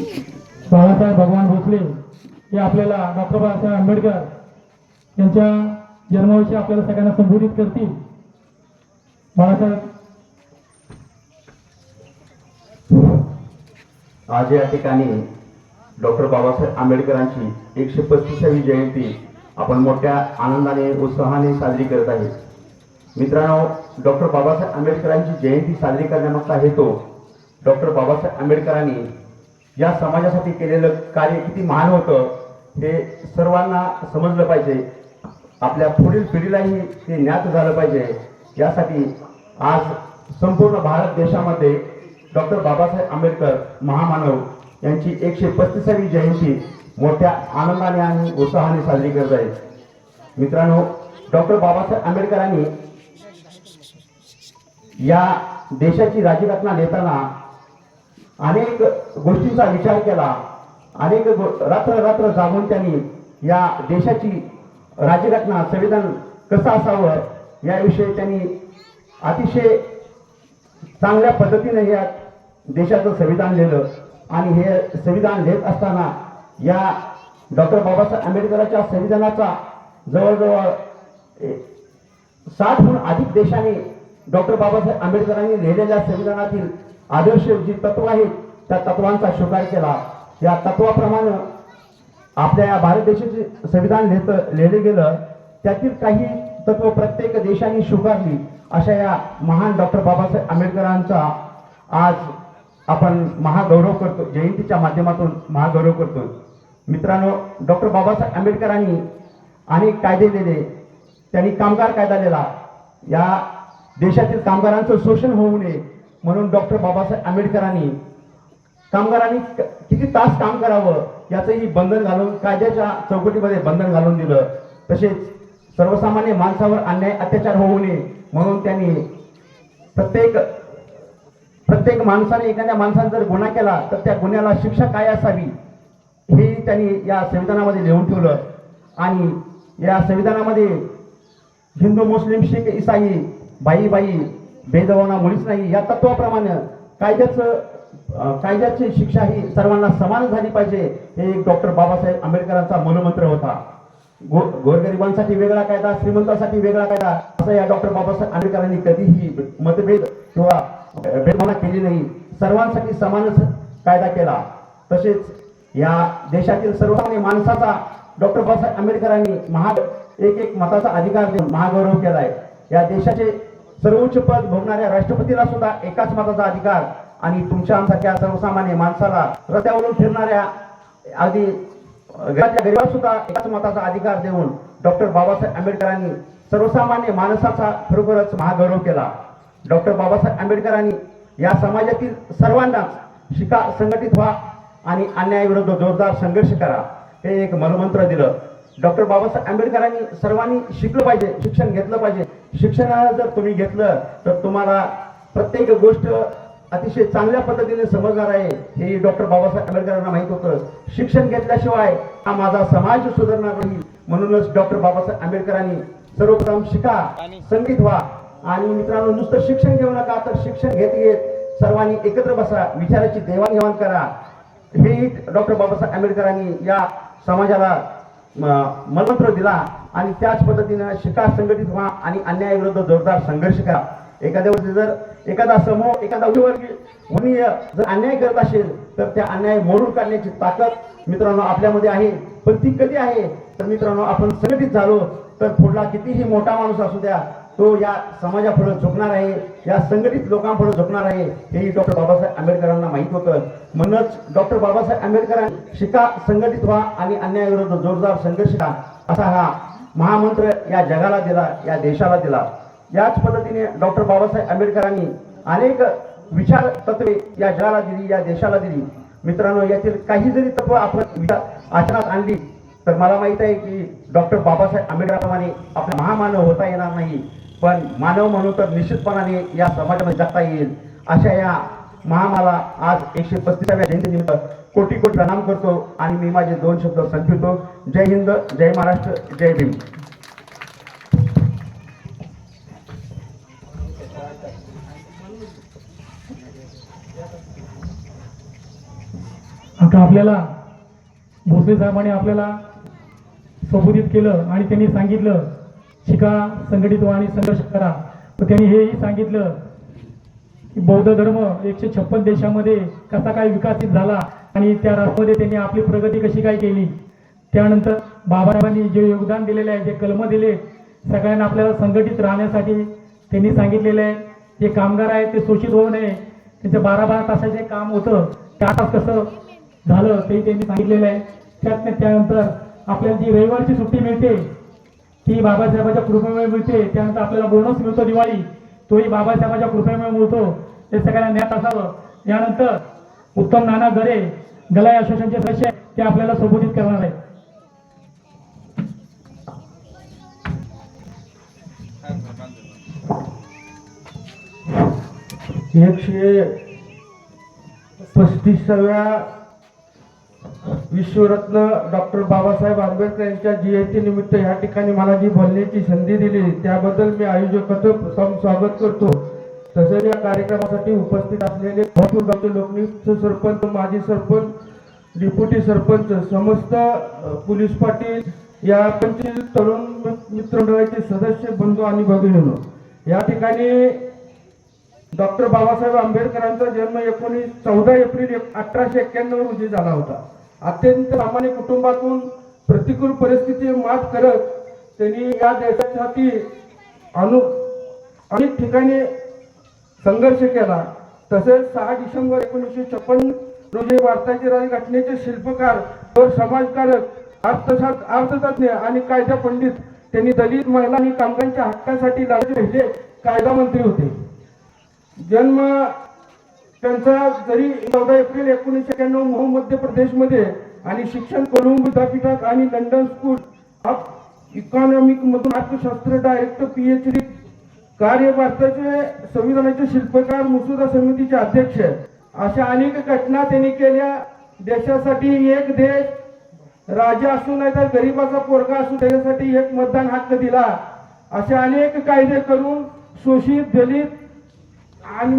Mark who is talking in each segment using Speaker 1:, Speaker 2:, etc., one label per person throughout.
Speaker 1: बाळासाहेब भगवान भोसले हे आपल्याला डॉक्टर बाबासाहेब आंबेडकर यांच्या जन्माविषयी आपल्याला सगळ्यांना संबोधित करतील. बाळासाहेब.
Speaker 2: आज या ठिकाणी डॉक्टर बाबासाहेब आंबेडकरांची 135वी जयंती आपण मोठ्या आनंदाने उत्साहाने साजरी करत आहे. मित्रांनो, डॉक्टर बाबासाहेब आंबेडकरांची जयंती साजरी करण्यामागचा हेतू डॉक्टर बाबासाहेब आंबेडकरांनी या समाजासाठी केलेलं कार्य किती महान होतं हे सर्वांना समजलं पाहिजे. आपल्या पुढील पिढीलाही ते ज्ञात झालं पाहिजे. यासाठी आज संपूर्ण भारत देशामध्ये डॉक्टर बाबासाहेब आंबेडकर महामानव यांची 135वी जयंती मोठ्या आनंदाने आणि उत्साहाने साजरी करत आहे. मित्रांनो, डॉक्टर बाबासाहेब आंबेडकरांनी या देशाची राज्यघटना लिहिताना अनेक गोष्टींचा विचार केला. अनेक रात्र जागून त्यांनी या देशाची राज्यघटना संविधान कसं असावं याविषयी त्यांनी अतिशय चांगल्या पद्धतीने या देशाचं संविधान लिहिलं. आणि हे संविधान लिहित असताना या डॉक्टर बाबासाहेब आंबेडकरांच्या संविधानाचा जवळजवळ 60हून अधिक देशांनी डॉक्टर बाबासाहेब आंबेडकरांनी लिहिलेल्या संविधानातील आदर्श जी तत्व आहेत त्या तत्वांचा स्वीकार केला. या तत्वाप्रमाणे आपल्या या भारत देशाचे संविधान लिहिले गेलं. त्यातील काही तत्व प्रत्येक देशाने स्वीकारली. अशा या महान डॉक्टर बाबासाहेब आंबेडकरांचा आज आपण महागौरव करतो, जयंतीच्या माध्यमातून महागौरव करतो. मित्रांनो, डॉक्टर बाबासाहेब आंबेडकरांनी अनेक कायदे दिले. त्यांनी कामगार कायदा दिला. या देशातील कामगारांचं शोषण होऊ नये म्हणून डॉक्टर बाबासाहेब आंबेडकरांनी कामगारांनी किती तास काम करावं याचंही बंधन घालून कायद्याच्या चौकटीमध्ये बंधन घालून दिलं. तसेच सर्वसामान्य माणसावर अन्याय अत्याचार होऊ नये म्हणून त्यांनी प्रत्येक माणसाने एखाद्या माणसाने जर गुन्हा केला तर त्या गुन्ह्याला शिक्षा काय असावी हे त्यांनी या संविधानामध्ये लिहून ठेवलं. आणि या संविधानामध्ये हिंदू, मुस्लिम, शीख, ईसाई, बाई भेदभावना मुळीच नाही या तत्वाप्रमाणे कायद्याची शिक्षा ही सर्वांना समान झाली पाहिजे हे एक डॉक्टर बाबासाहेब आंबेडकरांचा मूलमंत्र होता. गोरगरिबांसाठी वेगळा कायदा, श्रीमंतांसाठी वेगळा कायदा असं या डॉक्टर बाबासाहेब आंबेडकरांनी कधीही मतभेद किंवा भेदभावना केली नाही. सर्वांसाठी समानच कायदा केला. तसेच या देशातील सर्वसामान्य माणसाचा डॉक्टर बाबासाहेब आंबेडकरांनी एक मताचा अधिकार देऊन महागौरव केलाय. या देशाचे सर्वोच्च पद भोगणाऱ्या राष्ट्रपतीला सुद्धा एकाच मताचा अधिकार आणि तुमच्या आमसारख्या सर्वसामान्य माणसाला रस्त्यावरून फिरणाऱ्या अगदी गरीबाला सुद्धा एकाच मताचा अधिकार देऊन डॉक्टर बाबासाहेब आंबेडकरांनी सर्वसामान्य माणसाचा खरोखरच महागौरव केला. डॉक्टर बाबासाहेब आंबेडकरांनी या समाजातील सर्वांना शिका, संघटित व्हा आणि अन्यायाविरुद्ध जोरदार संघर्ष करा हे एक मूलमंत्र दिलं. डॉक्टर बाबासाहेब आंबेडकरांनी सर्वांनी शिकलं पाहिजे, शिक्षण घेतलं पाहिजे. शिक्षणाला जर तुम्ही घेतलं तर तुम्हाला प्रत्येक गोष्ट अतिशय चांगल्या पद्धतीने समजणार आहे हे डॉक्टर बाबासाहेब आंबेडकरांना माहीत होतं. शिक्षण घेतल्याशिवाय हा माझा समाज सुधारणार नाही. म्हणूनच डॉक्टर बाबासाहेब आंबेडकरांनी सर्वप्रथम शिका, संघटित व्हा. आणि मित्रांनो, नुसतं शिक्षण घेऊ नका तर शिक्षण घेत सर्वांनी एकत्र बसा, विचाराची देवाणघेवाण करा हे डॉक्टर बाबासाहेब आंबेडकरांनी या समाजाला मूलमंत्र दिला. आणि त्याच पद्धतीने शिका, संघटित व्हा आणि अन्यायाविरुद्ध जोरदार संघर्ष करा. एखाद्यावरती जर एखादा समूह, एखादा वर्गीय जर अन्याय करत असेल तर त्या अन्याय मोडून काढण्याची ताकद मित्रांनो आपल्यामध्ये आहे. पण ती कधी आहे तर मित्रांनो आपण संघटित झालो तर पुढला कितीही मोठा माणूस असू द्या तो या समाजापुढे झुकणार आहे, या संघटित लोकांपुढे झुकणार आहे हेही डॉक्टर बाबासाहेब आंबेडकरांना माहीत होतं. म्हणूनच डॉक्टर बाबासाहेब आंबेडकरांनी शिका, संघटित व्हा आणि अन्यायाविरुद्ध जोरदार संघर्ष करा असा हा महामंत्र या जगाला दिला, या देशाला दिला. याच पद्धतीने डॉक्टर बाबासाहेब आंबेडकरांनी अनेक विचार तत्वे या जगाला दिली, या देशाला दिली. मित्रांनो, यातील काही जरी तत्व आपण आचरणात आणली तर मला माहित आहे की डॉक्टर बाबासाहेब आंबेडकरांप्रमाणे आपला महामानव होता येणार नाही. पण मानव म्हणून तर निश्चितपणाने या समाजामध्ये जगता येईल. अशा या महामाला आज 135व्या जयंतीनिमित्त कोटी प्रणाम करतो आणि मी माझे 2 शब्द संपवितो. जय हिंद, जय महाराष्ट्र, जय भीम.
Speaker 1: आता आपल्याला भोसले साहेबांनी आपल्याला संबोधित केलं आणि त्यांनी सांगितलं शिका, संघटित व्हा आणि संघर्ष करा. तर त्यांनी हेही सांगितलं की बौद्ध धर्म 156 देशामध्ये कसा काय विकसित झाला आणि त्या राष्ट्रामध्ये त्यांनी आपली प्रगती कशी काय केली. त्यानंतर बाबासाहेबांनी जे योगदान दिलेलं आहे, जे कलम दिले सगळ्यांना आपल्याला संघटित राहण्यासाठी त्यांनी सांगितलेलं आहे. जे कामगार आहेत ते शोषित होऊ नये, त्यांचं 12-12 तासाचे काम होतं ते 8 तास कसं झालं तेही त्यांनी सांगितलेलं आहे. त्यानंतर आपल्याला जी रविवारची सुट्टी मिळते ती बाबासाहेबांच्या कृपेमुळे मिळते. त्यानंतर आपल्याला बोनस मिळतो दिवाळी, तोही बाबासाहेबांच्या कृपेमुळे मिळतो. हे सगळ्यांना ज्ञात असावं. यानंतर उत्तम नाना गरे गलाई असोसिएशनचे सदस्य ते आपल्याला संबोधित करणार आहेत.
Speaker 3: 135व्या विश्वरत्न डॉक्टर बाबासाहेब आंबेडकर यांच्या जयंती निमित्त या ठिकाणी मला जी बोलण्याची संधी दिली त्याबद्दल मी आयोजकाचं प्रथम स्वागत करतो. तसेच या कार्यक्रमासाठी उपस्थित असलेले भरपूर गावचे लोकनियुक्त सरपंच, माजी सरपंच, डेप्युटी सरपंच, समस्त पोलीस पाटील, या पंचायत तरुण मित्रमंडळाचे सदस्य, बंधू आणि भगिनींनो, या ठिकाणी डॉक्टर बाबासाहेब आंबेडकरांचा जन्म 14 एप्रिल 1891 रोजी झाला होता. अत्यंत सामान्य कुटुंबातून प्रतिकूल परिस्थिती मात करत त्यांनी या देशासाठी अनेक ठिकाणी संघर्ष केला. तसेच 6 डिसेंबर 1956 रोजी भारताचे राज्यघटनेचे शिल्पकार व समाजकारक, अर्थतज्ञ आणि कायदा पंडित, त्यांनी दलित, महिला आणि कामगारांच्या हक्कासाठी लढले पहिले कायदा मंत्री होते. जन्म त्यांचा जरी 14 एप्रिल 1991 मध्य प्रदेशमध्ये आणि शिक्षण कोलंबो विद्यापीठात आणि लंडन स्कूल ऑफ इकॉनॉमिक मधून अर्थशास्त्र डायरेक्टर PhD कार्य, भारताचे संविधानाचे शिल्पकार, मसुदा समितीचे अध्यक्ष, अशा अनेक घटना त्यांनी केल्या. देशासाठी एक देश, राजा असू नाही तर गरीबाचा पोरगा असू त्याच्यासाठी एक मतदान हक्क दिला. असे अनेक कायदे करून शोषित, दलित आणि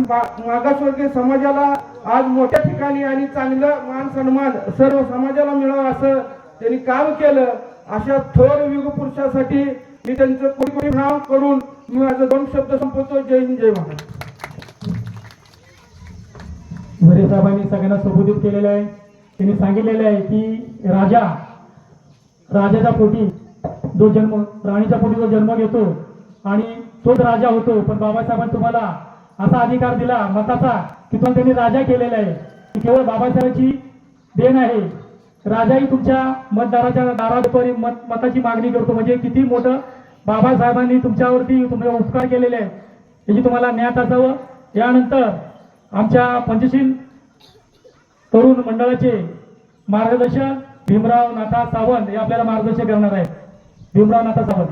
Speaker 3: मागासवर्गीय समाजाला आज मोठ्या ठिकाणी आणि चांगलं मान सन्मान सर्व समाजाला मिळावं असं त्यांनी काम केलं. अशा थोर युग पुरुषासाठी मी त्यांचं कोटी कोटी नाव करून मी माझं 2 शब्द संपवतो. जय हिंद, जय महाराष्ट्र.
Speaker 1: भरे साहेबांनी सगळ्यांना संबोधित केलेलं आहे. त्यांनी सांगितलेलं आहे की राजाच्या पोटी जो जन्म, राणीच्या पोटी जो जन्म घेतो आणि तोच राजा होतो. पण बाबासाहेबांनी तुम्हाला असा अधिकार दिला मताचा की तो त्यांनी राजा केलेला आहे. की केवळ बाबासाहेबांची देण आहे. राजाही तुमच्या मतदाराच्या दारापर्यंत मताची मागणी करतो. म्हणजे किती मोठं बाबासाहेबांनी तुमच्यावरती तुम्हाला उपकार केलेले आहे याची तुम्हाला ज्ञात असावं. यानंतर आमच्या पंचशील तरुण मंडळाचे मार्गदर्शक भीमराव नाथा सावंत हे आपल्याला मार्गदर्शन करणार आहेत. भीमराव नाथा सावंत.